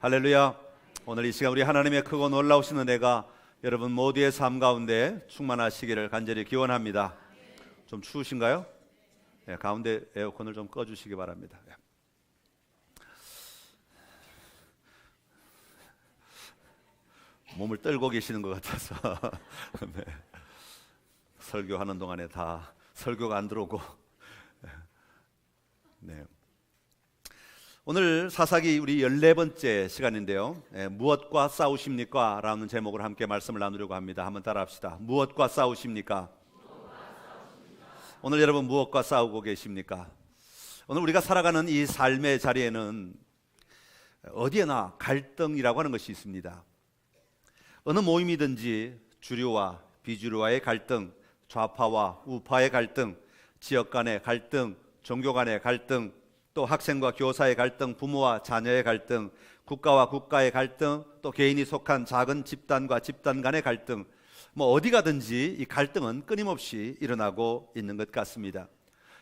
할렐루야. 오늘 이 시간 우리 하나님의 크고 놀라우신 은혜가 여러분 모두의 삶 가운데 충만하시기를 간절히 기원합니다. 좀 추우신가요? 네, 가운데 에어컨을 좀 꺼주시기 바랍니다. 몸을 떨고 계시는 것 같아서 네. 설교하는 동안에 다 설교가 안 들어오고 네. 오늘 사사기 우리 14번째 시간인데요. 무엇과 싸우십니까? 라는 제목으로 함께 말씀을 나누려고 합니다. 한번 따라합시다. 무엇과 싸우십니까? 오늘 여러분 무엇과 싸우고 계십니까? 오늘 우리가 살아가는 이 삶의 자리에는 어디에나 갈등이라고 하는 것이 있습니다. 어느 모임이든지 주류와 비주류와의 갈등, 좌파와 우파의 갈등, 지역 간의 갈등, 종교 간의 갈등, 또 학생과 교사의 갈등, 부모와 자녀의 갈등, 국가와 국가의 갈등, 또 개인이 속한 작은 집단과 집단 간의 갈등, 어디 가든지 이 갈등은 끊임없이 일어나고 있는 것 같습니다.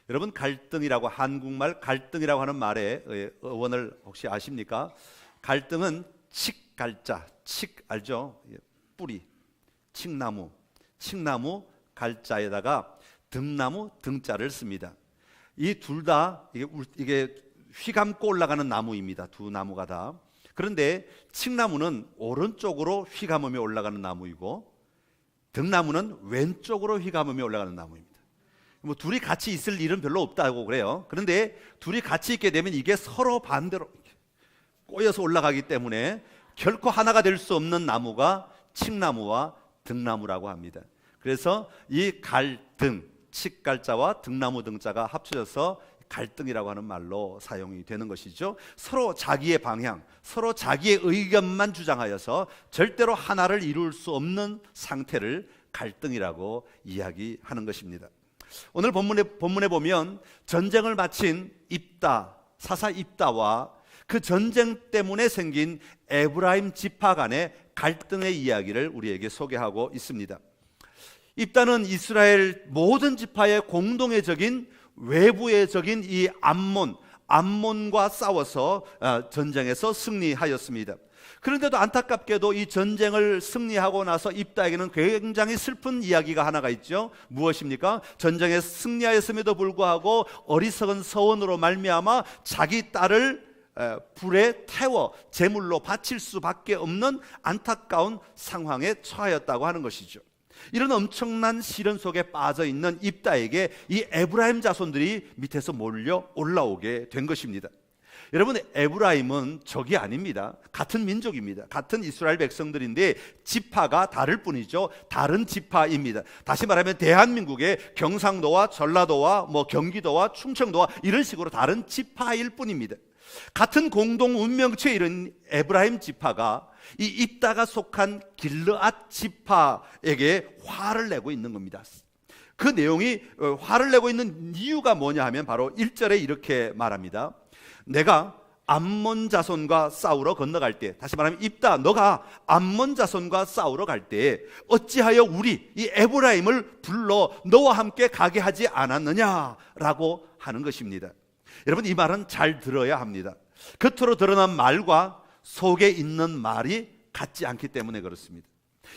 여러분 갈등이라고 한국말 갈등이라고 하는 말의 어원을 혹시 아십니까? 갈등은 칡갈자, 칡 알죠? 뿌리, 칡나무, 칡나무 갈자에다가 등나무 등자를 씁니다. 이 둘 다 이게 휘감고 올라가는 나무입니다. 두 나무가 다. 그런데 칡나무는 오른쪽으로 휘감으며 올라가는 나무이고 등나무는 왼쪽으로 휘감으며 올라가는 나무입니다. 둘이 같이 있을 일은 별로 없다고 그래요. 그런데 둘이 같이 있게 되면 이게 서로 반대로 꼬여서 올라가기 때문에 결코 하나가 될 수 없는 나무가 칡나무와 등나무라고 합니다. 그래서 이 갈등, 칡갈자와 등나무 등자가 합쳐져서 갈등이라고 하는 말로 사용이 되는 것이죠. 서로 자기의 방향, 서로 자기의 의견만 주장하여서 절대로 하나를 이룰 수 없는 상태를 갈등이라고 이야기하는 것입니다. 오늘 본문에 보면 전쟁을 마친 입다, 사사 입다와 그 전쟁 때문에 생긴 에브라임 지파 간의 갈등의 이야기를 우리에게 소개하고 있습니다. 입다는 이스라엘 모든 지파의 공동의 적인 외부의 적인 이 암몬과 싸워서 전쟁에서 승리하였습니다. 그런데도 안타깝게도 이 전쟁을 승리하고 나서 입다에게는 굉장히 슬픈 이야기가 하나가 있죠. 무엇입니까? 전쟁에 승리하였음에도 불구하고 어리석은 서원으로 말미암아 자기 딸을 불에 태워 제물로 바칠 수밖에 없는 안타까운 상황에 처하였다고 하는 것이죠. 이런 엄청난 시련 속에 빠져 있는 입다에게 이 에브라임 자손들이 밑에서 몰려 올라오게 된 것입니다. 여러분, 에브라임은 적이 아닙니다. 같은 민족입니다. 같은 이스라엘 백성들인데 지파가 다를 뿐이죠. 다른 지파입니다. 다시 말하면 대한민국의 경상도와 전라도와 경기도와 충청도와 이런 식으로 다른 지파일 뿐입니다. 같은 공동 운명체에 이른 에브라임 지파가 이 입다가 속한 길르앗 지파에게 화를 내고 있는 겁니다. 그 내용이 화를 내고 있는 이유가 뭐냐 하면 바로 1절에 이렇게 말합니다. 내가 암몬 자손과 싸우러 건너갈 때, 다시 말하면 입다 너가 암몬 자손과 싸우러 갈 때 어찌하여 우리 이 에브라임을 불러 너와 함께 가게 하지 않았느냐라고 하는 것입니다. 여러분, 이 말은 잘 들어야 합니다. 겉으로 드러난 말과 속에 있는 말이 같지 않기 때문에 그렇습니다.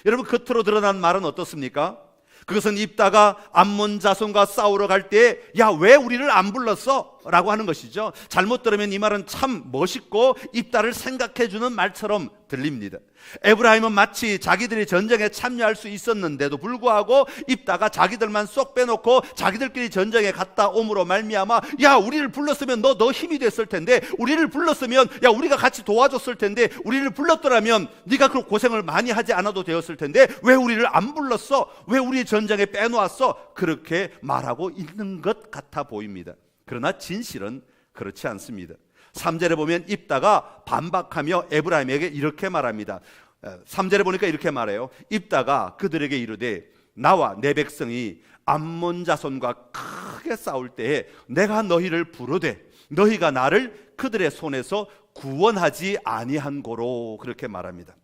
여러분, 겉으로 드러난 말은 어떻습니까? 그것은 입다가 암몬 자손과 싸우러 갈 때 야, 왜 우리를 안 불렀어? 라고 하는 것이죠. 잘못 들으면 이 말은 참 멋있고 입다를 생각해주는 말처럼 들립니다. 에브라임은 마치 자기들이 전쟁에 참여할 수 있었는데도 불구하고 입다가 자기들만 쏙 빼놓고 자기들끼리 전쟁에 갔다 옴으로 말미암아 야, 우리를 불렀으면 너 힘이 됐을 텐데, 우리를 불렀으면 야, 우리가 같이 도와줬을 텐데, 우리를 불렀더라면 네가 그 고생을 많이 하지 않아도 되었을 텐데 왜 우리를 안 불렀어? 왜 우리 전쟁에 빼놓았어? 그렇게 말하고 있는 것 같아 보입니다. 그러나 진실은 그렇지 않습니다. 3절에 보면 입다가 반박하며 에브라임에게 이렇게 말합니다. 3절에 보니까 이렇게 말해요. 입다가 그들에게 이르되 나와 내 백성이 암몬 자손과 크게 싸울 때에 내가 너희를 부르되 너희가 나를 그들의 손에서 구원하지 아니한 고로, 그렇게 말합니다.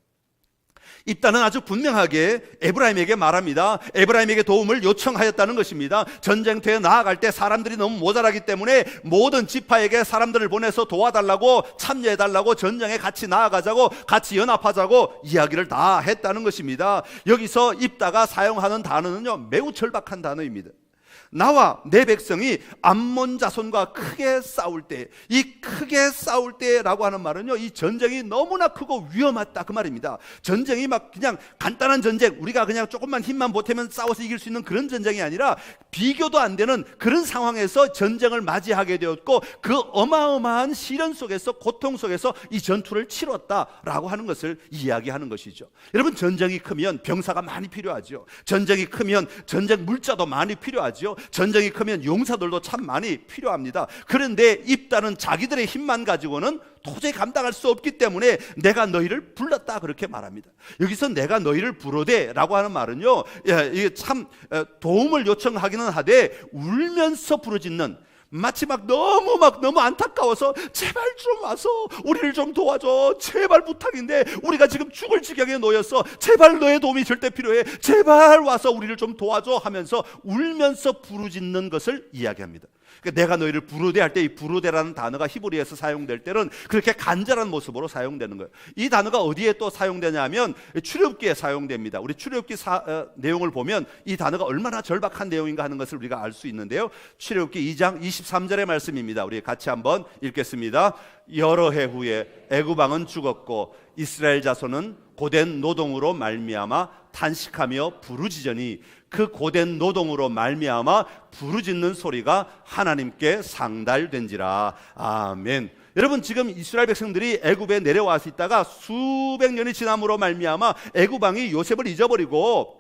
입다는 아주 분명하게 에브라임에게 말합니다. 에브라임에게 도움을 요청하였다는 것입니다. 전쟁터에 나아갈 때 사람들이 너무 모자라기 때문에 모든 지파에게 사람들을 보내서 도와달라고, 참여해달라고, 전쟁에 같이 나아가자고, 같이 연합하자고 이야기를 다 했다는 것입니다. 여기서 입다가 사용하는 단어는요, 매우 절박한 단어입니다. 나와 내 백성이 암몬 자손과 크게 싸울 때, 이 크게 싸울 때라고 하는 말은요, 이 전쟁이 너무나 크고 위험하다 그 말입니다. 전쟁이 막 그냥 간단한 전쟁, 우리가 그냥 조금만 힘만 보태면 싸워서 이길 수 있는 그런 전쟁이 아니라 비교도 안 되는 그런 상황에서 전쟁을 맞이하게 되었고, 그 어마어마한 시련 속에서, 고통 속에서 이 전투를 치렀다라고 하는 것을 이야기하는 것이죠. 여러분, 전쟁이 크면 병사가 많이 필요하죠. 전쟁이 크면 전쟁 물자도 많이 필요하죠. 전쟁이 크면 용사들도 참 많이 필요합니다. 그런데 입다는 자기들의 힘만 가지고는 도저히 감당할 수 없기 때문에 내가 너희를 불렀다 그렇게 말합니다. 여기서 내가 너희를 부르되라고 하는 말은요, 이게 참 도움을 요청하기는 하되 울면서 부르짖는, 마치 너무 안타까워서 제발 좀 와서 우리를 좀 도와줘, 제발 부탁인데 우리가 지금 죽을 지경에 놓였어, 제발 너의 도움이 절대 필요해, 제발 와서 우리를 좀 도와줘 하면서 울면서 부르짖는 것을 이야기합니다. 그러니까 내가 너희를 부르되 할 때, 이 부르되라는 단어가 히브리에서 사용될 때는 그렇게 간절한 모습으로 사용되는 거예요. 이 단어가 어디에 또 사용되냐면 출애굽기에 사용됩니다. 우리 출애굽기 내용을 보면 이 단어가 얼마나 절박한 내용인가 하는 것을 우리가 알 수 있는데요. 출애굽기 2장 23절의 말씀입니다. 우리 같이 한번 읽겠습니다. 여러 해 후에 애굽 왕은 죽었고 이스라엘 자손은 고된 노동으로 말미암아 탄식하며 부르짖으니 그 고된 노동으로 말미암아 부르짖는 소리가 하나님께 상달된지라. 아멘. 여러분, 지금 이스라엘 백성들이 애굽에 내려와서 있다가 수백 년이 지남으로 말미암아 애굽 왕이 요셉을 잊어버리고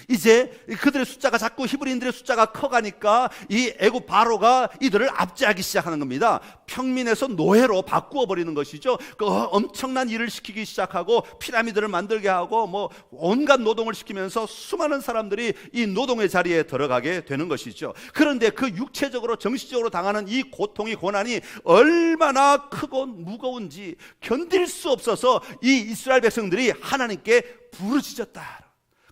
이제 그들의 숫자가 자꾸, 히브리인들의 숫자가 커가니까 이 애굽 바로가 이들을 압제하기 시작하는 겁니다. 평민에서 노예로 바꾸어 버리는 것이죠. 그 엄청난 일을 시키기 시작하고 피라미드를 만들게 하고 온갖 노동을 시키면서 수많은 사람들이 이 노동의 자리에 들어가게 되는 것이죠. 그런데 그 육체적으로 정신적으로 당하는 이 고통이, 고난이 얼마나 크고 무거운지 견딜 수 없어서 이 이스라엘 백성들이 하나님께 부르짖었다.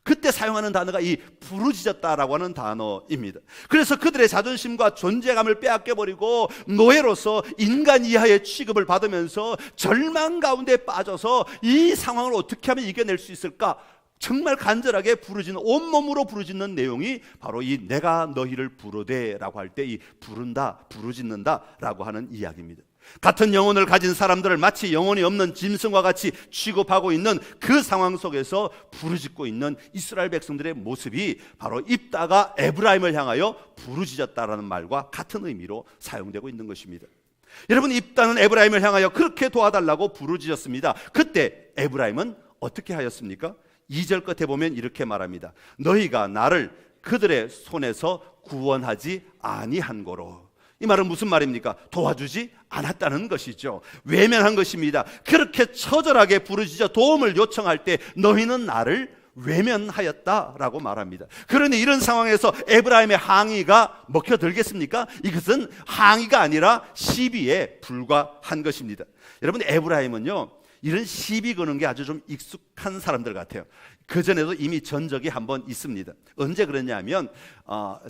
그때 사용하는 단어가 이 부르짖었다라고 하는 단어입니다. 그래서 그들의 자존심과 존재감을 빼앗겨버리고 노예로서 인간 이하의 취급을 받으면서 절망 가운데 빠져서 이 상황을 어떻게 하면 이겨낼 수 있을까, 정말 간절하게 부르짖는, 온몸으로 부르짖는 내용이 바로 이 내가 너희를 부르되라고 할 때 이 부른다, 부르짖는다라고 하는 이야기입니다. 같은 영혼을 가진 사람들을 마치 영혼이 없는 짐승과 같이 취급하고 있는 그 상황 속에서 부르짖고 있는 이스라엘 백성들의 모습이 바로 입다가 에브라임을 향하여 부르짖었다라는 말과 같은 의미로 사용되고 있는 것입니다. 여러분, 입다는 에브라임을 향하여 그렇게 도와달라고 부르짖었습니다. 그때 에브라임은 어떻게 하였습니까? 2절 끝에 보면 이렇게 말합니다. 너희가 나를 그들의 손에서 구원하지 아니한 거로. 이 말은 무슨 말입니까? 도와주지 않았다는 것이죠. 외면한 것입니다. 그렇게 처절하게 부르짖어 도움을 요청할 때 너희는 나를 외면하였다라고 말합니다. 그러니 이런 상황에서 에브라임의 항의가 먹혀들겠습니까? 이것은 항의가 아니라 시비에 불과한 것입니다. 여러분, 에브라임은요, 이런 시비 거는 게 아주 좀 익숙한 사람들 같아요. 그전에도 이미 전적이 한번 있습니다. 언제 그랬냐면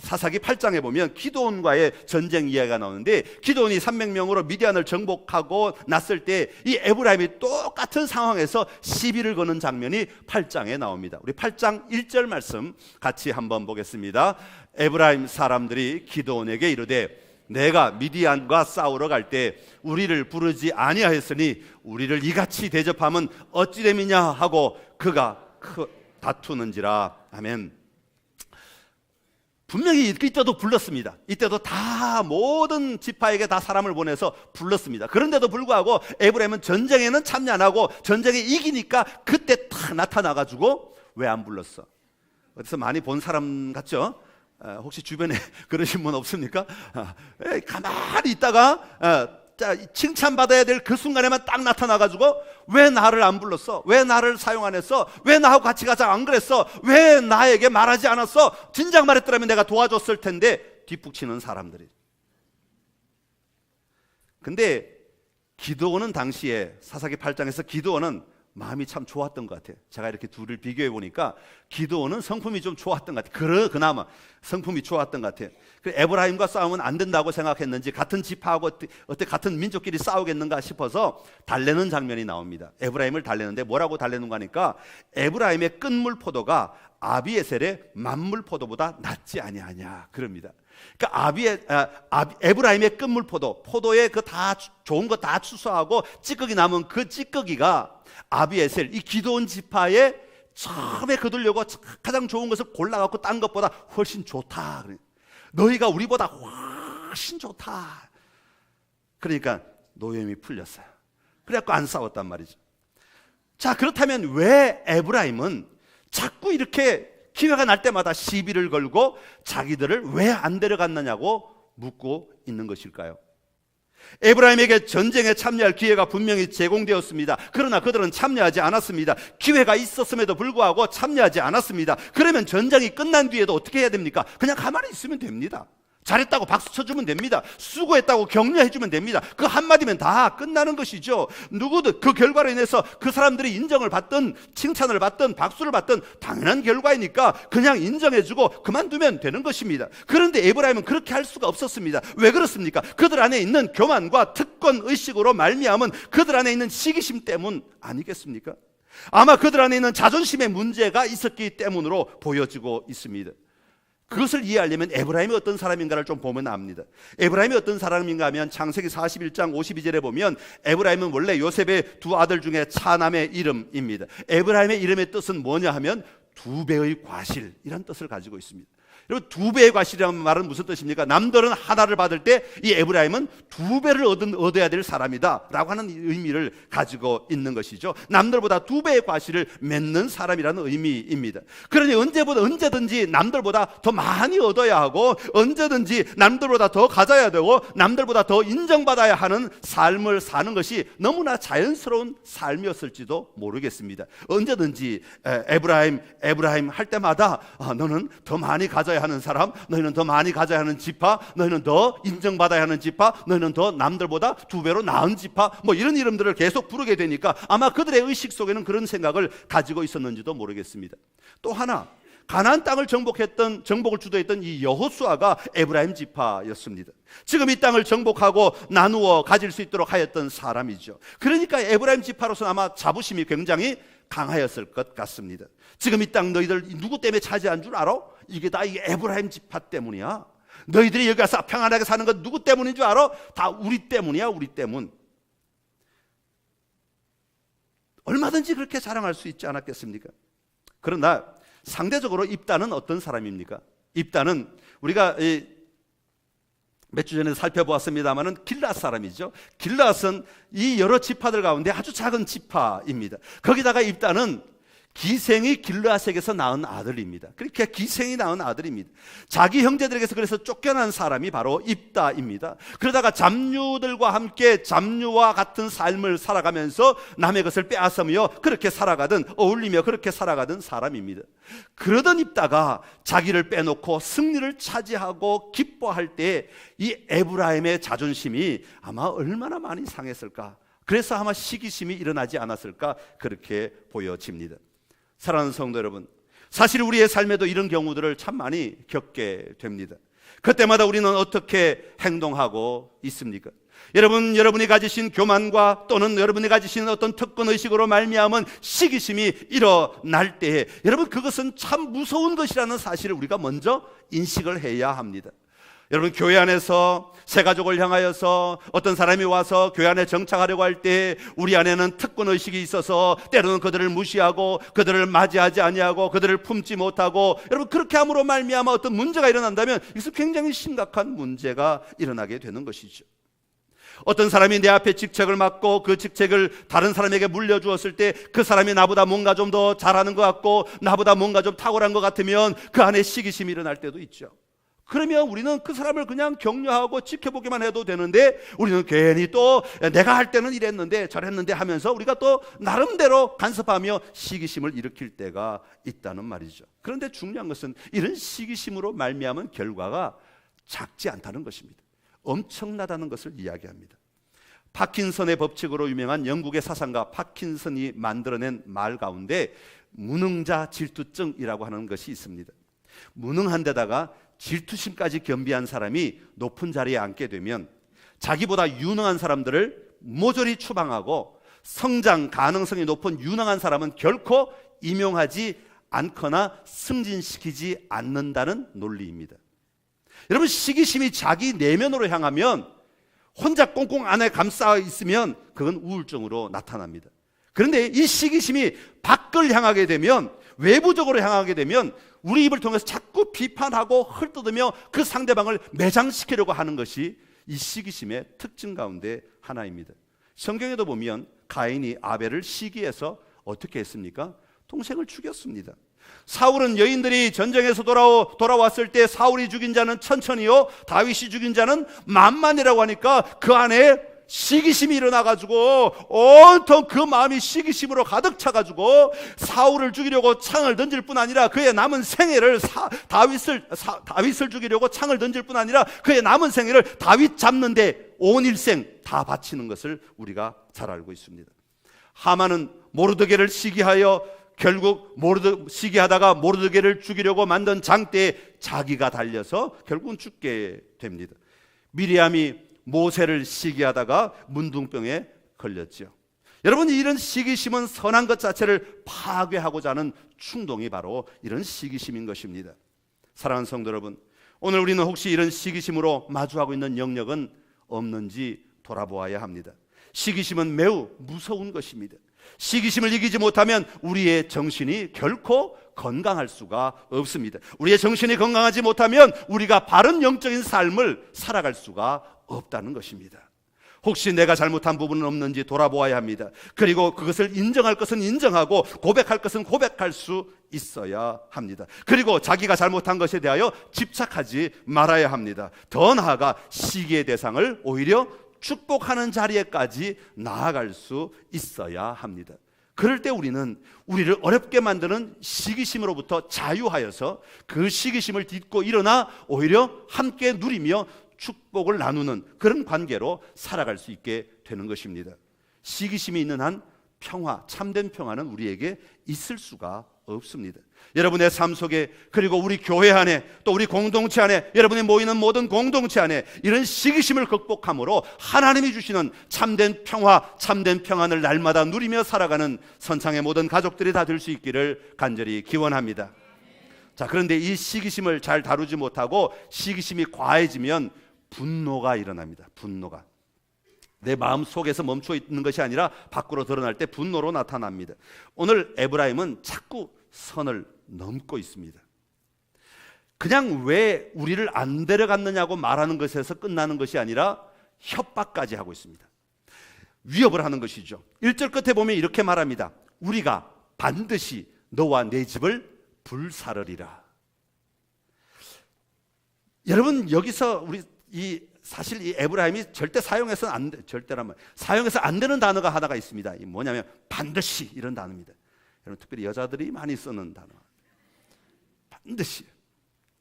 사사기 8장에 보면 기드온과의 전쟁 이야기가 나오는데, 기드온이 300명으로 미디안을 정복하고 났을 때 이 에브라임이 똑같은 상황에서 시비를 거는 장면이 8장에 나옵니다. 우리 8장 1절 말씀 같이 한번 보겠습니다. 에브라임 사람들이 기드온에게 이르되 내가 미디안과 싸우러 갈 때 우리를 부르지 아니하였으니 우리를 이같이 대접함은 어찌 됨이냐 하고 그가 다투는지라. 아멘. 분명히 이때도 불렀습니다. 이때도 다 모든 지파에게 다 사람을 보내서 불렀습니다. 그런데도 불구하고 에브라임은 전쟁에는 참여 안 하고 전쟁에 이기니까 그때 탁 나타나가지고 왜 안 불렀어? 어디서 많이 본 사람 같죠? 혹시 주변에 그러신 분 없습니까? 가만히 있다가 칭찬받아야 될 그 순간에만 딱 나타나가지고 왜 나를 안 불렀어? 왜 나를 사용 안 했어? 왜 나하고 같이 가자 안 그랬어? 왜 나에게 말하지 않았어? 진작 말했더라면 내가 도와줬을 텐데 뒷북치는 사람들이. 근데 기드온은 당시에 사사기 8장에서 기드온은 마음이 참 좋았던 것 같아요. 제가 이렇게 둘을 비교해 보니까 기드온은 성품이 좀 좋았던 것 같아요. 그나마 성품이 좋았던 것 같아요. 에브라임과 싸우면 안 된다고 생각했는지 같은 지파하고 어떻게 같은 민족끼리 싸우겠는가 싶어서 달래는 장면이 나옵니다. 에브라임을 달래는데 뭐라고 달래는가 하니까 에브라임의 끝물 포도가 아비에셀의 만물 포도보다 낫지 아니하냐 그럽니다. 그러니까 에브라임의 끝물 포도의 그 다 좋은 거 다 추수하고 찌꺼기 남은 그 찌꺼기가 아비에셀 이 기드온 지파에 처음에 거두려고 가장 좋은 것을 골라갖고 딴 것보다 훨씬 좋다. 너희가 우리보다 훨씬 좋다. 그러니까 노염이 풀렸어요. 그래갖고 안 싸웠단 말이죠. 자, 그렇다면 왜 에브라임은 자꾸 이렇게 기회가 날 때마다 시비를 걸고 자기들을 왜 안 데려갔느냐고 묻고 있는 것일까요? 에브라임에게 전쟁에 참여할 기회가 분명히 제공되었습니다. 그러나 그들은 참여하지 않았습니다. 기회가 있었음에도 불구하고 참여하지 않았습니다. 그러면 전쟁이 끝난 뒤에도 어떻게 해야 됩니까? 그냥 가만히 있으면 됩니다. 잘했다고 박수 쳐주면 됩니다. 수고했다고 격려해주면 됩니다. 그 한마디면 다 끝나는 것이죠. 누구든 그 결과로 인해서 그 사람들이 인정을 받든 칭찬을 받든 박수를 받든 당연한 결과이니까 그냥 인정해주고 그만두면 되는 것입니다. 그런데 에브라임은 그렇게 할 수가 없었습니다. 왜 그렇습니까? 그들 안에 있는 교만과 특권 의식으로 말미암은 그들 안에 있는 시기심 때문 아니겠습니까? 아마 그들 안에 있는 자존심의 문제가 있었기 때문으로 보여지고 있습니다. 그것을 이해하려면 에브라임이 어떤 사람인가를 좀 보면 압니다. 에브라임이 어떤 사람인가 하면 창세기 41장 52절에 보면 에브라임은 원래 요셉의 두 아들 중에 차남의 이름입니다. 에브라임의 이름의 뜻은 뭐냐 하면 두 배의 과실이라는 뜻을 가지고 있습니다. 여러분, 두 배의 과실이라는 말은 무슨 뜻입니까? 남들은 하나를 받을 때 이 에브라임은 두 배를 얻어야 될 사람이다 라고 하는 의미를 가지고 있는 것이죠. 남들보다 두 배의 과실을 맺는 사람이라는 의미입니다. 그러니 언제든지 남들보다 더 많이 얻어야 하고 언제든지 남들보다 더 가져야 되고 남들보다 더 인정받아야 하는 삶을 사는 것이 너무나 자연스러운 삶이었을지도 모르겠습니다. 언제든지 에브라임 할 때마다 너는 더 많이 가져야 하는 사람, 너희는 더 많이 가져야 하는 지파, 너희는 더 인정받아야 하는 지파, 너희는 더 남들보다 두 배로 나은 지파, 뭐 이런 이름들을 계속 부르게 되니까 아마 그들의 의식 속에는 그런 생각을 가지고 있었는지도 모르겠습니다. 또 하나, 가나안 땅을 정복을 주도했던 이 여호수아가 에브라임 지파였습니다. 지금 이 땅을 정복하고 나누어 가질 수 있도록 하였던 사람이죠. 그러니까 에브라임 지파로서는 아마 자부심이 굉장히 강하였을 것 같습니다. 지금 이 땅 너희들 누구 때문에 차지한 줄 알아? 이게 다 이 에브라임 지파 때문이야. 너희들이 여기 와서 평안하게 사는 건 누구 때문인 줄 알아? 다 우리 때문이야, 우리 때문. 얼마든지 그렇게 자랑할 수 있지 않았겠습니까? 그러나 상대적으로 입다는 어떤 사람입니까? 입다는 우리가 몇 주 전에 살펴보았습니다만은 길앗 사람이죠. 길앗은 이 여러 지파들 가운데 아주 작은 지파입니다. 거기다가 입다는 기생이 길앗에게서 낳은 아들입니다. 그렇게 기생이 낳은 아들입니다. 자기 형제들에게서 그래서 쫓겨난 사람이 바로 입다입니다. 그러다가 잡류들과 함께 잡류와 같은 삶을 살아가면서 남의 것을 빼앗으며 그렇게 살아가던, 어울리며 그렇게 살아가던 사람입니다. 그러던 입다가 자기를 빼놓고 승리를 차지하고 기뻐할 때 이 에브라임의 자존심이 아마 얼마나 많이 상했을까. 그래서 아마 시기심이 일어나지 않았을까, 그렇게 보여집니다. 사랑하는 성도 여러분, 사실 우리의 삶에도 이런 경우들을 참 많이 겪게 됩니다. 그때마다 우리는 어떻게 행동하고 있습니까? 여러분이 가지신 교만과 또는 여러분이 가지신 어떤 특권의식으로 말미암은 시기심이 일어날 때에 여러분, 그것은 참 무서운 것이라는 사실을 우리가 먼저 인식을 해야 합니다. 여러분, 교회 안에서 새 가족을 향하여서 어떤 사람이 와서 교회 안에 정착하려고 할 때 우리 안에는 특권의식이 있어서 때로는 그들을 무시하고 그들을 맞이하지 아니하고 그들을 품지 못하고, 여러분, 그렇게 함으로 말미암아 어떤 문제가 일어난다면 이것은 굉장히 심각한 문제가 일어나게 되는 것이죠. 어떤 사람이 내 앞에 직책을 맡고 그 직책을 다른 사람에게 물려주었을 때 그 사람이 나보다 뭔가 좀 더 잘하는 것 같고 나보다 뭔가 좀 탁월한 것 같으면 그 안에 시기심이 일어날 때도 있죠. 그러면 우리는 그 사람을 그냥 격려하고 지켜보기만 해도 되는데 우리는 괜히 또 내가 할 때는 이랬는데 저랬는데 하면서 우리가 또 나름대로 간섭하며 시기심을 일으킬 때가 있다는 말이죠. 그런데 중요한 것은 이런 시기심으로 말미암은 결과가 작지 않다는 것입니다. 엄청나다는 것을 이야기합니다. 파킨슨의 법칙으로 유명한 영국의 사상가 파킨슨이 만들어낸 말 가운데 무능자 질투증이라고 하는 것이 있습니다. 무능한 데다가 질투심까지 겸비한 사람이 높은 자리에 앉게 되면 자기보다 유능한 사람들을 모조리 추방하고 성장 가능성이 높은 유능한 사람은 결코 임용하지 않거나 승진시키지 않는다는 논리입니다. 여러분, 시기심이 자기 내면으로 향하면 혼자 꽁꽁 안에 감싸 있으면 그건 우울증으로 나타납니다. 그런데 이 시기심이 밖을 향하게 되면, 외부적으로 향하게 되면 우리 입을 통해서 자꾸 비판하고 헐뜯으며 그 상대방을 매장시키려고 하는 것이 이 시기심의 특징 가운데 하나입니다. 성경에도 보면 가인이 아벨을 시기해서 어떻게 했습니까? 동생을 죽였습니다. 사울은 여인들이 전쟁에서 돌아왔을 때 사울이 죽인 자는 천천히요, 다윗이 죽인 자는 만만이라고 하니까 그 안에 시기심이 일어나가지고 온통 그 마음이 시기심으로 가득 차가지고 사울을 죽이려고 창을 던질 뿐 아니라 그의 남은 생애를 다윗을 죽이려고 창을 던질 뿐 아니라 그의 남은 생애를 다윗 잡는데 온 일생 다 바치는 것을 우리가 잘 알고 있습니다. 하만은 모르드게를 시기하여 결국 시기하다가 모르드게를 죽이려고 만든 장대에 자기가 달려서 결국은 죽게 됩니다. 미리암이 모세를 시기하다가 문둥병에 걸렸죠. 여러분, 이런 시기심은 선한 것 자체를 파괴하고자 하는 충동이 바로 이런 시기심인 것입니다. 사랑하는 성도 여러분, 오늘 우리는 혹시 이런 시기심으로 마주하고 있는 영역은 없는지 돌아보아야 합니다. 시기심은 매우 무서운 것입니다. 시기심을 이기지 못하면 우리의 정신이 결코 건강할 수가 없습니다. 우리의 정신이 건강하지 못하면 우리가 바른 영적인 삶을 살아갈 수가 없다는 것입니다. 혹시 내가 잘못한 부분은 없는지 돌아보아야 합니다. 그리고 그것을 인정할 것은 인정하고 고백할 것은 고백할 수 있어야 합니다. 그리고 자기가 잘못한 것에 대하여 집착하지 말아야 합니다. 더 나아가 시기의 대상을 오히려 축복하는 자리에까지 나아갈 수 있어야 합니다. 그럴 때 우리는 우리를 어렵게 만드는 시기심으로부터 자유하여서 그 시기심을 딛고 일어나 오히려 함께 누리며 축복을 나누는 그런 관계로 살아갈 수 있게 되는 것입니다. 시기심이 있는 한 평화, 참된 평화는 우리에게 있을 수가 없습니다. 여러분의 삶 속에, 그리고 우리 교회 안에, 또 우리 공동체 안에, 여러분이 모이는 모든 공동체 안에 이런 시기심을 극복함으로 하나님이 주시는 참된 평화, 참된 평안을 날마다 누리며 살아가는 선창의 모든 가족들이 다 될 수 있기를 간절히 기원합니다. 자, 그런데 이 시기심을 잘 다루지 못하고 시기심이 과해지면 분노가 일어납니다. 분노가 내 마음 속에서 멈춰 있는 것이 아니라 밖으로 드러날 때 분노로 나타납니다. 오늘 에브라임은 자꾸 선을 넘고 있습니다. 그냥 왜 우리를 안 데려갔느냐고 말하는 것에서 끝나는 것이 아니라 협박까지 하고 있습니다. 위협을 하는 것이죠. 1절 끝에 보면 이렇게 말합니다. 우리가 반드시 너와 내 집을 불사르리라. 여러분, 여기서 우리 사실 이 에브라임이 절대 사용해서 안 되는 단어가 하나가 있습니다. 이 뭐냐면 반드시, 이런 단어입니다. 여러분, 특별히 여자들이 많이 쓰는 단어. 반드시,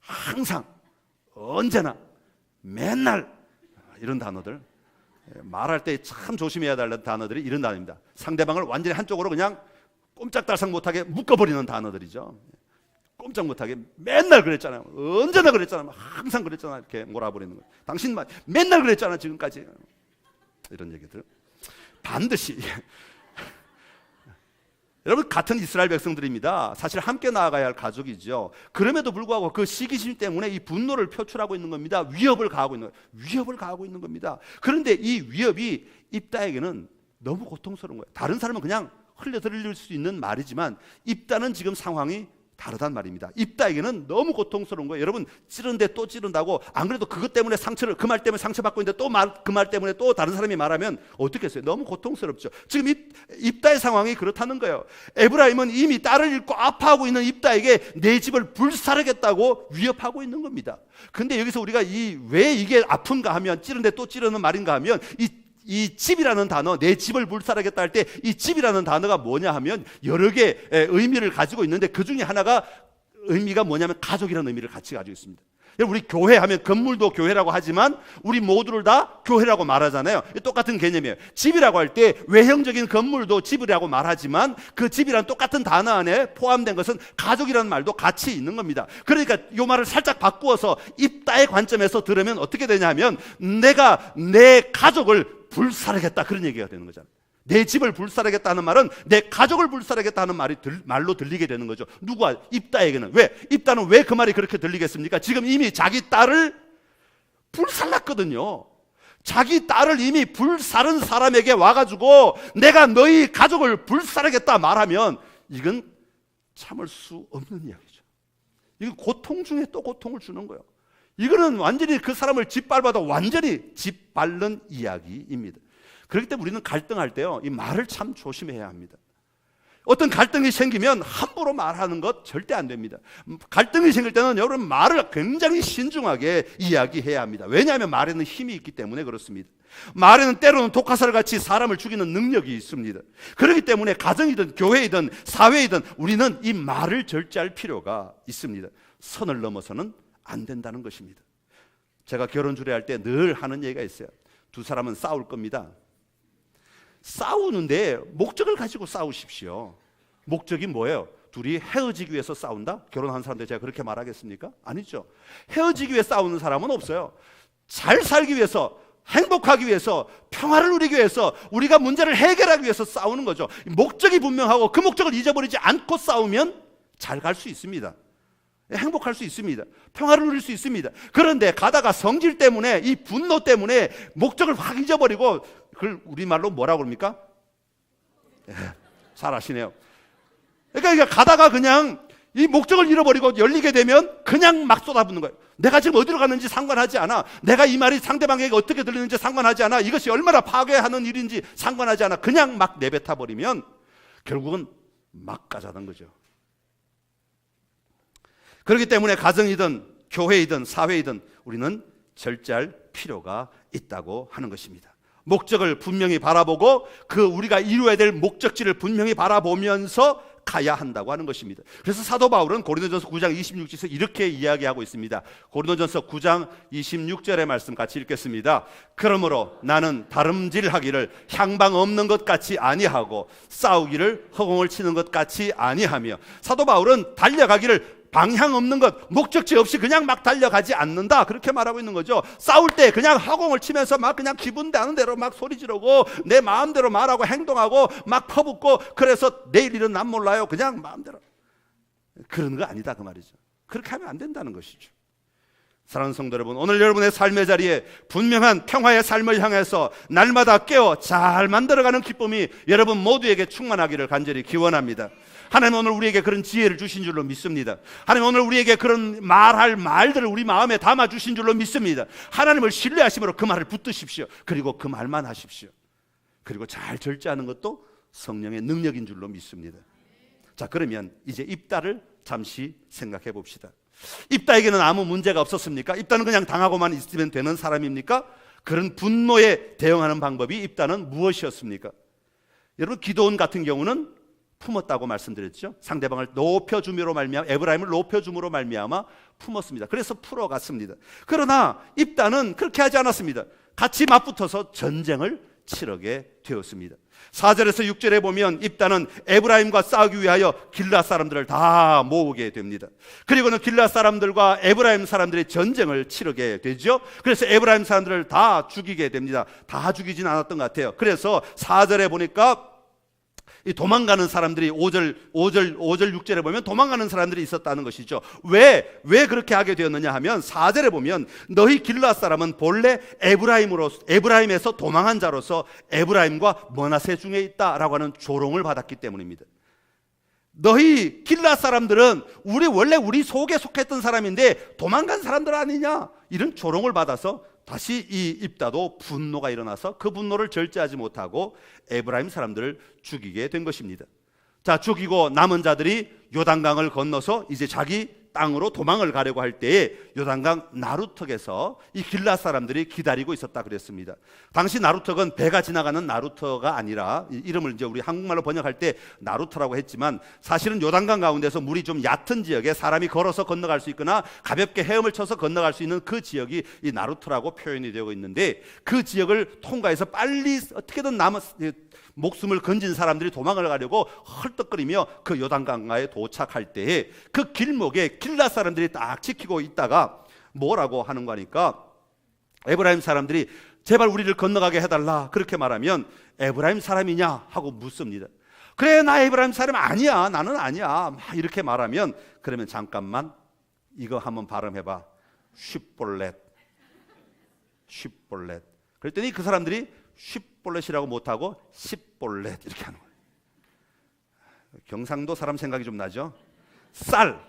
항상, 언제나, 맨날, 이런 단어들. 말할 때 참 조심해야 될 단어들이 이런 단어입니다. 상대방을 완전히 한쪽으로 그냥 꼼짝달싹 못하게 묶어버리는 단어들이죠. 꼼짝 못하게 맨날 그랬잖아요. 언제나 그랬잖아요. 항상 그랬잖아요. 이렇게 몰아버리는 거예요. 당신 맨날 그랬잖아 지금까지. 이런 얘기들. 반드시. 여러분, 같은 이스라엘 백성들입니다. 사실 함께 나아가야 할 가족이죠. 그럼에도 불구하고 그 시기심 때문에 이 분노를 표출하고 있는 겁니다. 위협을 가하고 있는 거예요. 위협을 가하고 있는 겁니다. 그런데 이 위협이 입다에게는 너무 고통스러운 거예요. 다른 사람은 그냥 흘려들릴 수 있는 말이지만 입다는 지금 상황이 다르단 말입니다. 입다에게는 너무 고통스러운 거예요. 여러분, 찌른데 또 찌른다고, 안 그래도 그것 때문에 그 말 때문에 상처받고 있는데 또 그 말 때문에 또 다른 사람이 말하면 어떻겠어요? 너무 고통스럽죠. 지금 입다의 상황이 그렇다는 거예요. 에브라임은 이미 딸을 잃고 아파하고 있는 입다에게 내 집을 불사르겠다고 위협하고 있는 겁니다. 근데 여기서 우리가 왜 이게 아픈가 하면, 찌른데 또 찌르는 말인가 하면, 이 집이라는 단어, 내 집을 불사르겠다 할 때 이 집이라는 단어가 뭐냐 하면 여러 개의 의미를 가지고 있는데 그 중에 하나가 의미가 뭐냐면 가족이라는 의미를 같이 가지고 있습니다. 우리 교회 하면 건물도 교회라고 하지만 우리 모두를 다 교회라고 말하잖아요. 똑같은 개념이에요. 집이라고 할 때 외형적인 건물도 집이라고 말하지만 그 집이란 똑같은 단어 안에 포함된 것은 가족이라는 말도 같이 있는 겁니다. 그러니까 이 말을 살짝 바꾸어서 입다의 관점에서 들으면 어떻게 되냐면 내가 내 가족을 불살하겠다 그런 얘기가 되는 거잖아요. 내 집을 불살하겠다는 말은 내 가족을 불살하겠다는 말로 들리게 되는 거죠. 누가? 입다에게는. 왜? 입다는 왜 그 말이 그렇게 들리겠습니까? 지금 이미 자기 딸을 불살랐거든요. 자기 딸을 이미 불살은 사람에게 와가지고 내가 너희 가족을 불살하겠다 말하면 이건 참을 수 없는 이야기죠. 이건 고통 중에 또 고통을 주는 거예요. 이거는 완전히 그 사람을 짓밟아도 완전히 짓밟는 이야기입니다. 그렇기 때문에 우리는 갈등할 때요, 이 말을 참 조심해야 합니다. 어떤 갈등이 생기면 함부로 말하는 것 절대 안 됩니다. 갈등이 생길 때는 여러분 말을 굉장히 신중하게 이야기해야 합니다. 왜냐하면 말에는 힘이 있기 때문에 그렇습니다. 말에는 때로는 독화살 같이 사람을 죽이는 능력이 있습니다. 그렇기 때문에 가정이든 교회이든 사회이든 우리는 이 말을 절제할 필요가 있습니다. 선을 넘어서는 안 된다는 것입니다. 제가 결혼 주례할 때 늘 하는 얘기가 있어요. 두 사람은 싸울 겁니다. 싸우는데 목적을 가지고 싸우십시오. 목적이 뭐예요? 둘이 헤어지기 위해서 싸운다? 결혼한 사람들 제가 그렇게 말하겠습니까? 아니죠. 헤어지기 위해 싸우는 사람은 없어요. 잘 살기 위해서, 행복하기 위해서, 평화를 누리기 위해서, 우리가 문제를 해결하기 위해서 싸우는 거죠. 목적이 분명하고 그 목적을 잊어버리지 않고 싸우면 잘 갈 수 있습니다. 행복할 수 있습니다. 평화를 누릴 수 있습니다. 그런데 가다가 성질 때문에, 이 분노 때문에 목적을 확 잊어버리고, 그걸 우리말로 뭐라고 그럽니까? 잘 아시네요. 그러니까 가다가 그냥 이 목적을 잃어버리고 열리게 되면 그냥 막 쏟아붓는 거예요. 내가 지금 어디로 가는지 상관하지 않아. 내가 이 말이 상대방에게 어떻게 들리는지 상관하지 않아. 이것이 얼마나 파괴하는 일인지 상관하지 않아. 그냥 막 내뱉어 버리면 결국은 막 가자는 거죠. 그렇기 때문에 가정이든 교회이든 사회이든 우리는 절제할 필요가 있다고 하는 것입니다. 목적을 분명히 바라보고 그 우리가 이루어야 될 목적지를 분명히 바라보면서 가야 한다고 하는 것입니다. 그래서 사도 바울은 고린도전서 9장 26절에서 이렇게 이야기하고 있습니다. 고린도전서 9장 26절의 말씀 같이 읽겠습니다. 그러므로 나는 다름질하기를 향방 없는 것 같이 아니하고 싸우기를 허공을 치는 것 같이 아니하며, 사도 바울은 달려가기를 방향 없는 것, 목적지 없이 그냥 막 달려가지 않는다, 그렇게 말하고 있는 거죠. 싸울 때 그냥 허공을 치면서 막 그냥 기분 나는 대로 막 소리 지르고 내 마음대로 말하고 행동하고 막 퍼붓고 그래서 내일 일은 난 몰라요, 그냥 마음대로, 그런 거 아니다 그 말이죠. 그렇게 하면 안 된다는 것이죠. 사랑하는 성도 여러분, 오늘 여러분의 삶의 자리에 분명한 평화의 삶을 향해서 날마다 깨어 잘 만들어가는 기쁨이 여러분 모두에게 충만하기를 간절히 기원합니다. 하나님 오늘 우리에게 그런 지혜를 주신 줄로 믿습니다. 하나님 오늘 우리에게 그런 말할 말들을 우리 마음에 담아 주신 줄로 믿습니다. 하나님을 신뢰하심으로 그 말을 붙드십시오. 그리고 그 말만 하십시오. 그리고 잘 절제하는 것도 성령의 능력인 줄로 믿습니다. 자, 그러면 이제 입다를 잠시 생각해 봅시다. 입다에게는 아무 문제가 없었습니까? 입다는 그냥 당하고만 있으면 되는 사람입니까? 그런 분노에 대응하는 방법이 입다는 무엇이었습니까? 여러분, 기드온 같은 경우는 품었다고 말씀드렸죠. 상대방을 높여줌으로 말미암아, 에브라임을 높여줌으로 말미암아 품었습니다. 그래서 풀어갔습니다. 그러나 입다는 그렇게 하지 않았습니다. 같이 맞붙어서 전쟁을 치르게 되었습니다. 4절에서 6절에 보면 입다는 에브라임과 싸우기 위하여 길앗 사람들을 다 모으게 됩니다. 그리고는 길앗 사람들과 에브라임 사람들이 전쟁을 치르게 되죠. 그래서 에브라임 사람들을 다 죽이게 됩니다. 다 죽이진 않았던 것 같아요. 그래서 4절에 보니까 이 도망가는 사람들이 5절, 6절에 보면 도망가는 사람들이 있었다는 것이죠. 왜 그렇게 하게 되었느냐 하면 4절에 보면 너희 길앗 사람은 본래 에브라임에서 도망한 자로서 에브라임과 머나세 중에 있다라고 하는 조롱을 받았기 때문입니다. 너희 길앗 사람들은 원래 우리 속에 속했던 사람인데 도망간 사람들 아니냐, 이런 조롱을 받아서 다시 이 입다도 분노가 일어나서 그 분노를 절제하지 못하고 에브라임 사람들을 죽이게 된 것입니다. 자, 죽이고 남은 자들이 요단강을 건너서 이제 자기 땅으로 도망을 가려고 할 때에 요단강 나루턱에서 이 길앗 사람들이 기다리고 있었다 그랬습니다. 당시 나루턱은 배가 지나가는 나루터가 아니라, 이름을 이제 우리 한국말로 번역할 때 나루터라고 했지만 사실은 요단강 가운데서 물이 좀 얕은 지역에 사람이 걸어서 건너갈 수 있거나 가볍게 헤엄을 쳐서 건너갈 수 있는 그 지역이 이 나루터라고 표현이 되고 있는데, 그 지역을 통과해서 빨리 어떻게든 목숨을 건진 사람들이 도망을 가려고 헐떡거리며 그 요단강가에 도착할 때에 그 길목에 길앗 사람들이 딱 지키고 있다가 뭐라고 하는 거니까, 에브라임 사람들이 제발 우리를 건너가게 해달라 그렇게 말하면 에브라임 사람이냐 하고 묻습니다. 그래, 나 에브라임 사람 아니야, 나는 아니야 막 이렇게 말하면, 그러면 잠깐만 이거 한번 발음해봐. 쉽볼렛. 그랬더니 그 사람들이 쉽볼렛이라고 못하고 십볼렛 이렇게 하는 거예요. 경상도 사람 생각이 좀 나죠? 쌀.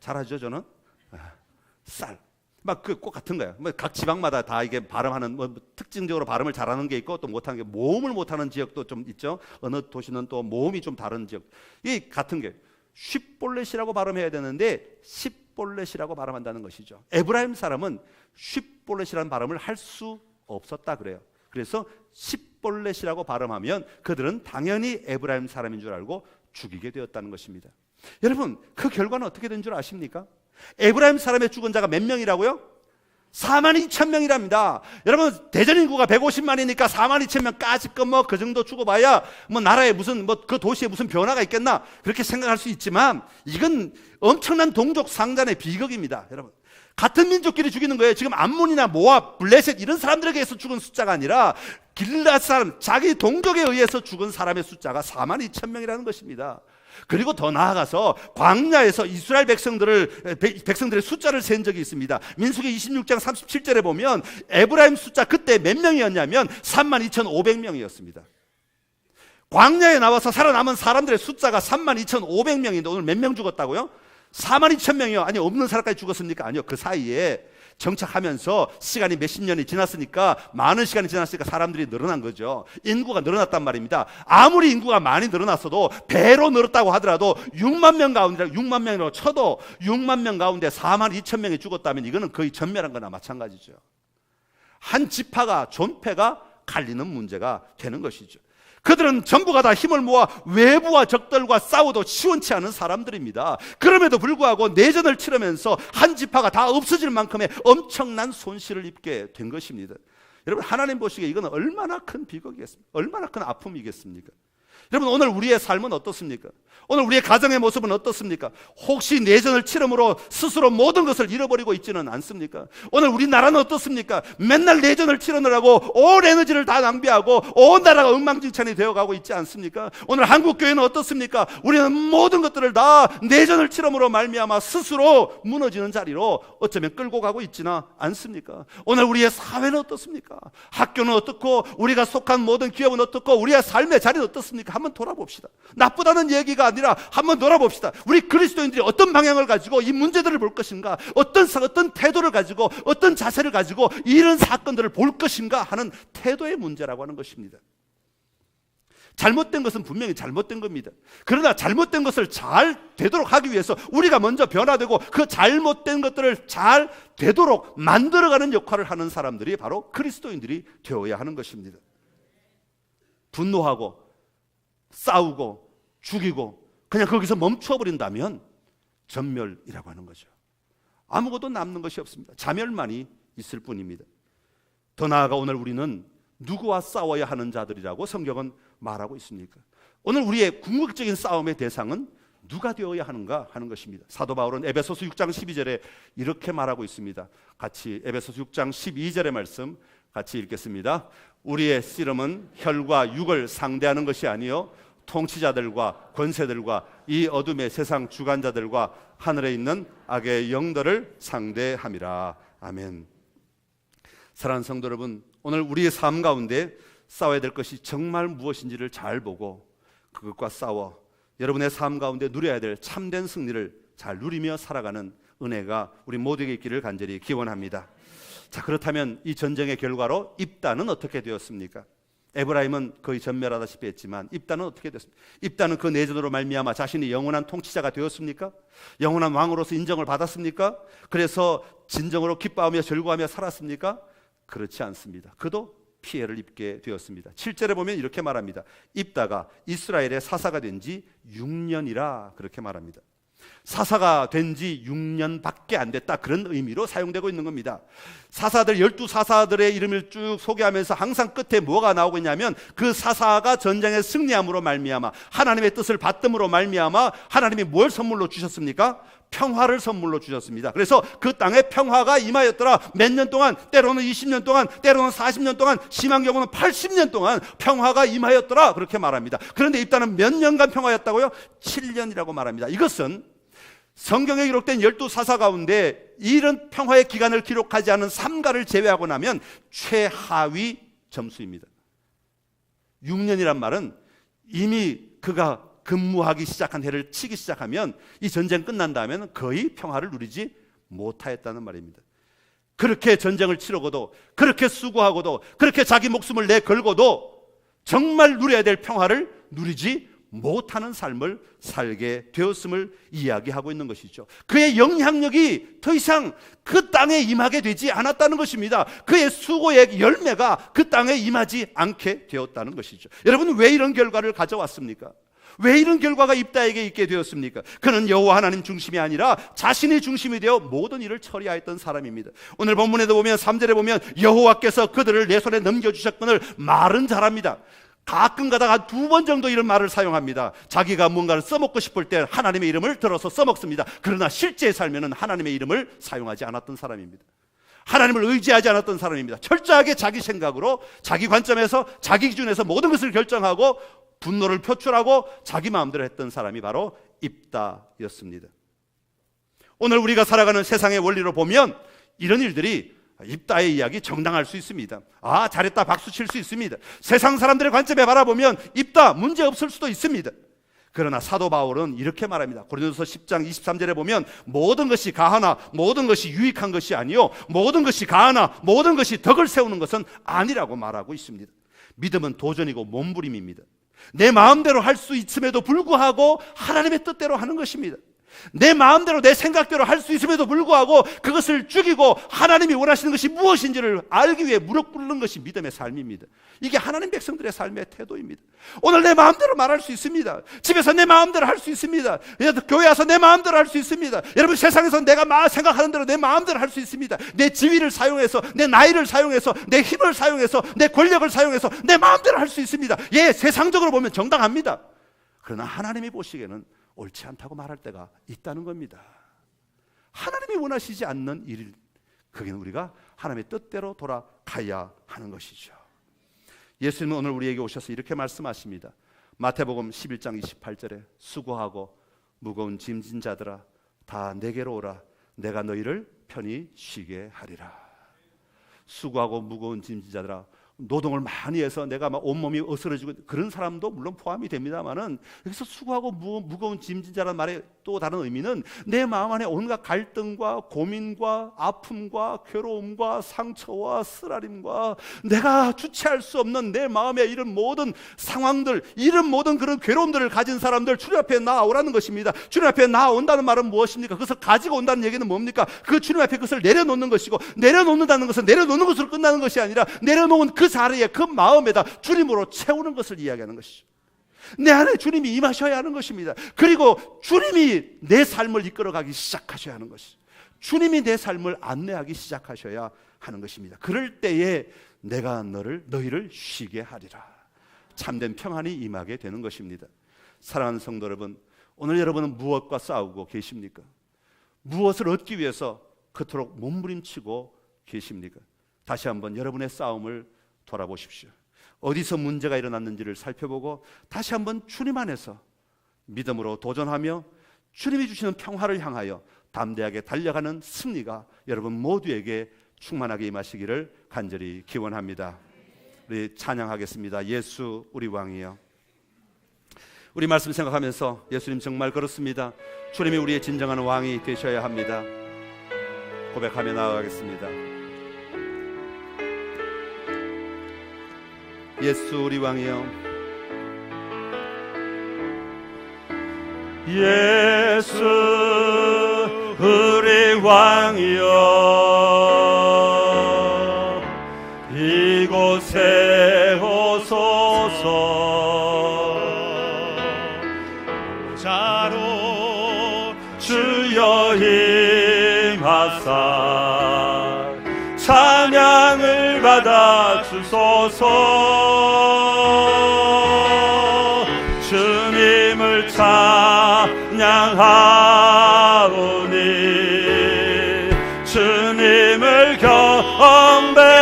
잘하죠 저는? 쌀. 막 그 꼭 같은 거예요. 각 지방마다 다 이게 발음하는 특징적으로 발음을 잘하는 게 있고 또 못하는 게, 모음을 못하는 지역도 좀 있죠. 어느 도시는 또 모음이 좀 다른 지역. 이 같은 게 쉽볼렛이라고 발음해야 되는데 십볼렛이라고 발음한다는 것이죠. 에브라임 사람은 쉽볼렛이라는 발음을 할 수 없었다 그래요. 그래서 십볼렛이라고 발음하면 그들은 당연히 에브라임 사람인 줄 알고 죽이게 되었다는 것입니다. 여러분, 그 결과는 어떻게 된 줄 아십니까? 에브라임 사람의 죽은 자가 몇 명이라고요? 42,000명이랍니다. 여러분, 대전 인구가 150만이니까 42,000명까지 뭐 그 정도 죽어봐야 뭐 나라에 무슨 그 도시에 무슨 변화가 있겠나 그렇게 생각할 수 있지만, 이건 엄청난 동족 상잔의 비극입니다. 여러분, 같은 민족끼리 죽이는 거예요. 지금 암몬이나 모압, 블레셋 이런 사람들에게 의해서 죽은 숫자가 아니라 길앗 사람, 자기 동족에 의해서 죽은 사람의 숫자가 42,000명이라는 것입니다. 그리고 더 나아가서 광야에서 이스라엘 백성들의 숫자를 센 적이 있습니다. 민수기 26장 37절에 보면 에브라임 숫자 그때 몇 명이었냐면 32,500명이었습니다. 광야에 나와서 살아남은 사람들의 숫자가 32,500명인데 오늘 몇 명 죽었다고요? 42,000명이요. 아니, 없는 사람까지 죽었습니까? 아니요. 그 사이에 정착하면서 시간이 몇십 년이 지났으니까, 많은 시간이 지났으니까 사람들이 늘어난 거죠. 인구가 늘어났단 말입니다. 아무리 인구가 많이 늘어났어도 배로 늘었다고 하더라도 6만 명 가운데, 6만 명이라고 쳐도 6만 명 가운데 42,000명이 죽었다면 이거는 거의 전멸한 거나 마찬가지죠. 한 지파가, 존폐가 갈리는 문제가 되는 것이죠. 그들은 전부가 다 힘을 모아 외부와 적들과 싸워도 시원치 않은 사람들입니다. 그럼에도 불구하고 내전을 치르면서 한 지파가 다 없어질 만큼의 엄청난 손실을 입게 된 것입니다. 여러분, 하나님 보시기에 이건 얼마나 큰 비극이겠습니까? 얼마나 큰 아픔이겠습니까? 여러분, 오늘 우리의 삶은 어떻습니까? 오늘 우리의 가정의 모습은 어떻습니까? 혹시 내전을 치름으로 스스로 모든 것을 잃어버리고 있지는 않습니까? 오늘 우리나라는 어떻습니까? 맨날 내전을 치르느라고 온 에너지를 다 낭비하고 온 나라가 엉망진창이 되어가고 있지 않습니까? 오늘 한국교회는 어떻습니까? 우리는 모든 것들을 다 내전을 치름으로 말미암아 스스로 무너지는 자리로 어쩌면 끌고 가고 있지는 않습니까? 오늘 우리의 사회는 어떻습니까? 학교는 어떻고, 우리가 속한 모든 기업은 어떻고, 우리의 삶의 자리는 어떻습니까? 한번 돌아봅시다. 나쁘다는 얘기가 아니라 한번 돌아봅시다. 우리 그리스도인들이 어떤 방향을 가지고 이 문제들을 볼 것인가, 어떤 태도를 가지고, 어떤 자세를 가지고 이런 사건들을 볼 것인가 하는 태도의 문제라고 하는 것입니다. 잘못된 것은 분명히 잘못된 겁니다. 그러나 잘못된 것을 잘 되도록 하기 위해서 우리가 먼저 변화되고 그 잘못된 것들을 잘 되도록 만들어가는 역할을 하는 사람들이 바로 그리스도인들이 되어야 하는 것입니다. 분노하고 싸우고 죽이고 그냥 거기서 멈춰버린다면 전멸이라고 하는 거죠. 아무것도 남는 것이 없습니다. 자멸만이 있을 뿐입니다. 더 나아가 오늘 우리는 누구와 싸워야 하는 자들이라고 성경은 말하고 있습니까? 오늘 우리의 궁극적인 싸움의 대상은 누가 되어야 하는가 하는 것입니다. 사도 바울은 에베소서 6장 12절에 이렇게 말하고 있습니다. 같이 에베소서 6장 12절의 말씀 같이 읽겠습니다. 우리의 씨름은 혈과 육을 상대하는 것이 아니요 통치자들과 권세들과 이 어둠의 세상 주관자들과 하늘에 있는 악의 영들을 상대함이라. 아멘. 사랑하는 성도 여러분, 오늘 우리의 삶 가운데 싸워야 될 것이 정말 무엇인지를 잘 보고 그것과 싸워 여러분의 삶 가운데 누려야 될 참된 승리를 잘 누리며 살아가는 은혜가 우리 모두에게 있기를 간절히 기원합니다. 자, 그렇다면 이 전쟁의 결과로 입단은 어떻게 되었습니까? 에브라임은 거의 전멸하다시피 했지만 입다는 어떻게 됐습니까? 입다는 그 내전으로 말미암아 자신이 영원한 통치자가 되었습니까? 영원한 왕으로서 인정을 받았습니까? 그래서 진정으로 기뻐하며 즐거워하며 살았습니까? 그렇지 않습니다. 그도 피해를 입게 되었습니다. 7절에 보면 이렇게 말합니다. 입다가 이스라엘의 사사가 된 지 6년이라 그렇게 말합니다. 사사가 된 지 6년밖에 안 됐다, 그런 의미로 사용되고 있는 겁니다. 사사들, 12사사들의 이름을 쭉 소개하면서 항상 끝에 뭐가 나오고 있냐면 그 사사가 전쟁에 승리함으로 말미암아 하나님의 뜻을 받음으로 말미암아 하나님이 뭘 선물로 주셨습니까? 평화를 선물로 주셨습니다. 그래서 그 땅에 평화가 임하였더라. 몇 년 동안, 때로는 20년 동안, 때로는 40년 동안, 심한 경우는 80년 동안 평화가 임하였더라, 그렇게 말합니다. 그런데 입다는 몇 년간 평화였다고요? 7년이라고 말합니다. 이것은 성경에 기록된 12사사 가운데 이런 평화의 기간을 기록하지 않은 삼가를 제외하고 나면 최하위 점수입니다. 6년이란 말은 이미 그가 근무하기 시작한 해를 치기 시작하면 이 전쟁 끝난 다음에는 거의 평화를 누리지 못하였다는 말입니다. 그렇게 전쟁을 치르고도, 그렇게 수고하고도, 그렇게 자기 목숨을 내걸고도 정말 누려야 될 평화를 누리지 못하는 삶을 살게 되었음을 이야기하고 있는 것이죠. 그의 영향력이 더 이상 그 땅에 임하게 되지 않았다는 것입니다. 그의 수고의 열매가 그 땅에 임하지 않게 되었다는 것이죠. 여러분, 왜 이런 결과를 가져왔습니까? 왜 이런 결과가 입다에게 있게 되었습니까? 그는 여호와 하나님 중심이 아니라 자신의 중심이 되어 모든 일을 처리하였던 사람입니다. 오늘 본문에도 보면 3절에 보면 여호와께서 그들을 내 손에 넘겨주셨거늘 말은 잘합니다. 가끔 가다가 2번 정도 이런 말을 사용합니다. 자기가 뭔가를 써먹고 싶을 때 하나님의 이름을 들어서 써먹습니다. 그러나 실제 삶에는 하나님의 이름을 사용하지 않았던 사람입니다. 하나님을 의지하지 않았던 사람입니다. 철저하게 자기 생각으로, 자기 관점에서, 자기 기준에서 모든 것을 결정하고 분노를 표출하고 자기 마음대로 했던 사람이 바로 입다였습니다. 오늘 우리가 살아가는 세상의 원리로 보면 이런 일들이 입다의 이야기 정당할 수 있습니다. 아, 잘했다 박수 칠 수 있습니다. 세상 사람들의 관점에 바라보면 입다 문제 없을 수도 있습니다. 그러나 사도 바울은 이렇게 말합니다. 고린도서 10장 23절에 보면 모든 것이 가하나 모든 것이 유익한 것이 아니요 모든 것이 가하나 모든 것이 덕을 세우는 것은 아니라고 말하고 있습니다. 믿음은 도전이고 몸부림입니다. 내 마음대로 할 수 있음에도 불구하고 하나님의 뜻대로 하는 것입니다. 내 마음대로 내 생각대로 할 수 있음에도 불구하고 그것을 죽이고 하나님이 원하시는 것이 무엇인지를 알기 위해 무릎 꿇는 것이 믿음의 삶입니다. 이게 하나님 백성들의 삶의 태도입니다. 오늘 내 마음대로 말할 수 있습니다. 집에서 내 마음대로 할 수 있습니다. 교회 와서 내 마음대로 할 수 있습니다. 여러분, 세상에서 내가 생각하는 대로 내 마음대로 할 수 있습니다. 내 지위를 사용해서, 내 나이를 사용해서, 내 힘을 사용해서, 내 권력을 사용해서 내 마음대로 할 수 있습니다. 예, 세상적으로 보면 정당합니다. 그러나 하나님이 보시기에는 옳지 않다고 말할 때가 있다는 겁니다. 하나님이 원하시지 않는 일, 그게 우리가 하나님의 뜻대로 돌아가야 하는 것이죠. 예수님은 오늘 우리에게 오셔서 이렇게 말씀하십니다. 마태복음 11장 28절에 수고하고 무거운 짐진 자들아 다 내게로 오라. 내가 너희를 편히 쉬게 하리라. 수고하고 무거운 짐진 자들아, 노동을 많이 해서 내가 막 온몸이 어스러지고 그런 사람도 물론 포함이 됩니다만은, 여기서 수고하고 무거운 짐진 자라는 말의 또 다른 의미는 내 마음 안에 온갖 갈등과 고민과 아픔과 괴로움과 상처와 쓰라림과 내가 주체할 수 없는 내 마음에 이런 모든 상황들, 이런 모든 그런 괴로움들을 가진 사람들 주님 앞에 나아오라는 것입니다. 주님 앞에 나아온다는 말은 무엇입니까? 그것을 가지고 온다는 얘기는 뭡니까? 그 주님 앞에 그것을 내려놓는 것이고, 내려놓는다는 것은 내려놓는 것으로 끝나는 것이 아니라 내려놓은 그 자리에, 그 마음에다 주님으로 채우는 것을 이야기하는 것이죠. 내 안에 주님이 임하셔야 하는 것입니다. 그리고 주님이 내 삶을 이끌어가기 시작하셔야 하는 것이죠. 주님이 내 삶을 안내하기 시작하셔야 하는 것입니다. 그럴 때에 내가 너희를 쉬게 하리라. 참된 평안이 임하게 되는 것입니다. 사랑하는 성도 여러분, 오늘 여러분은 무엇과 싸우고 계십니까? 무엇을 얻기 위해서 그토록 몸부림치고 계십니까? 다시 한번 여러분의 싸움을 돌아보십시오. 어디서 문제가 일어났는지를 살펴보고 다시 한번 주님 안에서 믿음으로 도전하며 주님이 주시는 평화를 향하여 담대하게 달려가는 승리가 여러분 모두에게 충만하게 임하시기를 간절히 기원합니다. 우리 찬양하겠습니다. 예수 우리 왕이여. 우리 말씀 생각하면서 예수님 정말 그렇습니다. 주님이 우리의 진정한 왕이 되셔야 합니다. 고백하며 나아가겠습니다. 예수 우리 왕이여, 예수 우리 왕이여, 이곳에 오소서. 보좌로 주여 임하사 찬양을 받아 주소서. 주님을 찬양하오니 주님을 경배하오니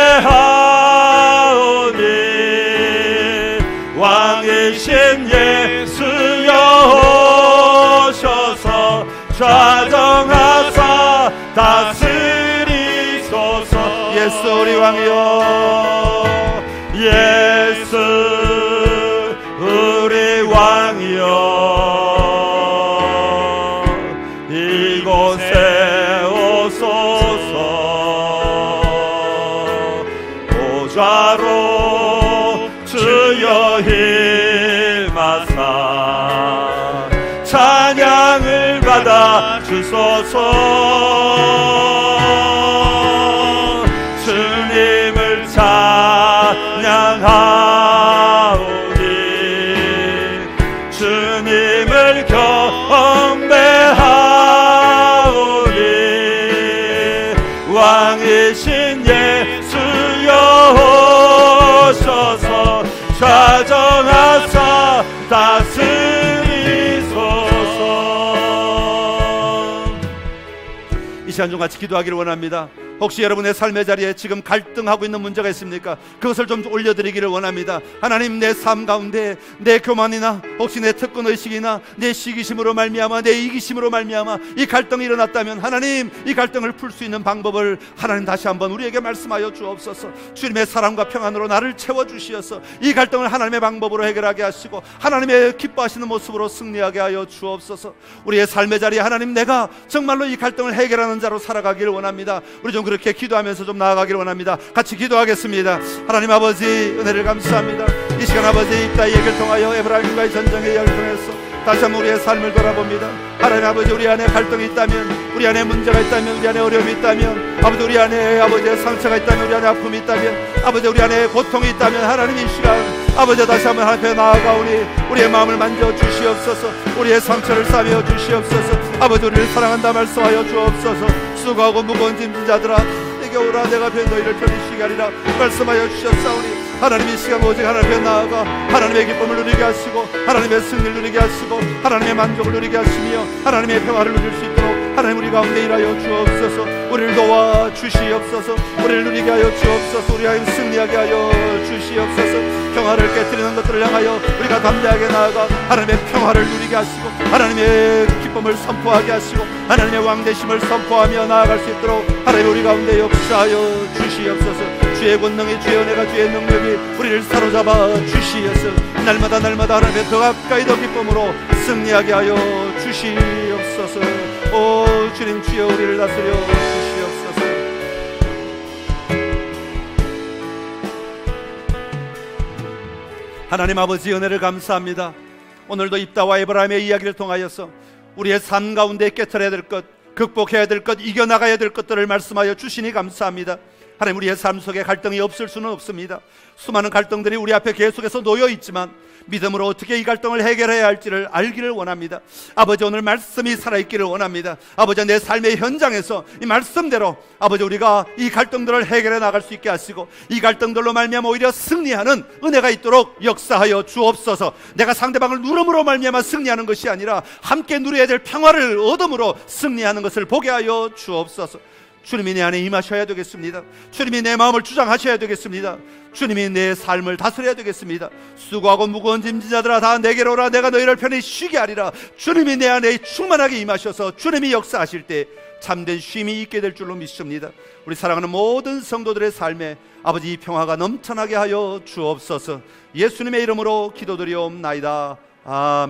왕이신 예수여 오셔서 좌정하사 다스리소서. 예수 우리 왕이여, 예수 우리 왕이여, 이곳에 오소서. 보좌로 주여 임하사 찬양을 받아 주소서. 주님을 찬양하오니 주님을 경배하오니 왕이신 예수여 오셔서 좌정하사 다스리소서. 이 시간 좀 같이 기도하기를 원합니다. 혹시 여러분의 삶의 자리에 지금 갈등하고 있는 문제가 있습니까? 그것을 좀 올려드리기를 원합니다. 하나님, 내 삶 가운데 내 교만이나 혹시 내 특권의식이나 내 시기심으로 말미암아 내 이기심으로 말미암아 이 갈등이 일어났다면 하나님, 이 갈등을 풀 수 있는 방법을 하나님 다시 한번 우리에게 말씀하여 주옵소서. 주님의 사랑과 평안으로 나를 채워주시어서 이 갈등을 하나님의 방법으로 해결하게 하시고 하나님의 기뻐하시는 모습으로 승리하게 하여 주옵소서. 우리의 삶의 자리에 하나님, 내가 정말로 이 갈등을 해결하는 자로 살아가기를 원합니다. 우리 좀 그렇게 기도하면서 좀 나아가기를 원합니다. 같이 기도하겠습니다. 하나님 아버지, 은혜를 감사합니다. 이 시간 아버지, 입다의 얘기를 통하여 에브라임과의 전쟁의 이야기를 통해서 다시 한번 우리의 삶을 돌아봅니다. 하나님 아버지, 우리 안에 갈등이 있다면, 우리 안에 문제가 있다면, 우리 안에 어려움이 있다면, 아버지 우리 안에 아버지의 상처가 있다면, 우리 안에 아픔이 있다면, 아버지 우리 안에 고통이 있다면, 하나님 이 시간 아버지 다시 한번 하나님 앞에 나아가오니 우리의 마음을 만져 주시옵소서. 우리의 상처를 싸매어 주시옵소서. 아버지 우리를 사랑한다 말씀하여 주옵소서. 수고하고 무거운 짐진 자들아 내게 오라, 내가 너희를 편히 쉬게 하리라 말씀하여 주셨사오니 하나님 이 시간 오직 하나님 앞에 나아가 하나님의 기쁨을 누리게 하시고 하나님의 승리를 누리게 하시고 하나님의 만족을 누리게 하시며 하나님의 평화를 누릴 수 있도록 하나님 우리 가운데 일하여 주옵소서. 우리를 도와 주시옵소서. 우리를 누리게 하여 주옵소서. 우리 하나님 승리하게 하여 주시옵소서. 평화를 깨뜨리는 것들을 향하여 우리가 담대하게 나아가 하나님의 평화를 누리게 하시고 하나님의 기쁨을 선포하게 하시고 하나님의 왕되심을 선포하며 나아갈 수 있도록 하나님 우리 가운데 역사하여 주시옵소서. 주의 권능이, 주의 은혜가, 주의 능력이 우리를 사로잡아 주시옵소서. 날마다 하나님의 더 가까이 더 기쁨으로 승리하게 하여 주시옵소서. 오 주님, 주여 우리를 다스려 주시옵소서. 하나님 아버지, 은혜를 감사합니다. 오늘도 입다와 에브라임의 이야기를 통하여서 우리의 삶 가운데 깨트려야 될 것, 극복해야 될 것, 이겨나가야 될 것들을 말씀하여 주시니 감사합니다. 하나님, 우리의 삶 속에 갈등이 없을 수는 없습니다. 수많은 갈등들이 우리 앞에 계속해서 놓여 있지만 믿음으로 어떻게 이 갈등을 해결해야 할지를 알기를 원합니다. 아버지, 오늘 말씀이 살아있기를 원합니다. 아버지, 내 삶의 현장에서 이 말씀대로 아버지 우리가 이 갈등들을 해결해 나갈 수 있게 하시고 이 갈등들로 말미암아 오히려 승리하는 은혜가 있도록 역사하여 주옵소서. 내가 상대방을 누름으로 말미암아 승리하는 것이 아니라 함께 누려야 될 평화를 얻음으로 승리하는 것을 보게 하여 주옵소서. 주님이 내 안에 임하셔야 되겠습니다. 주님이 내 마음을 주장하셔야 되겠습니다. 주님이 내 삶을 다스려야 되겠습니다. 수고하고 무거운 짐진 자들아 다 내게로 오라, 내가 너희를 편히 쉬게 하리라. 주님이 내 안에 충만하게 임하셔서 주님이 역사하실 때 참된 쉼이 있게 될 줄로 믿습니다. 우리 사랑하는 모든 성도들의 삶에 아버지 이 평화가 넘쳐나게 하여 주옵소서. 예수님의 이름으로 기도드리옵나이다. 아멘.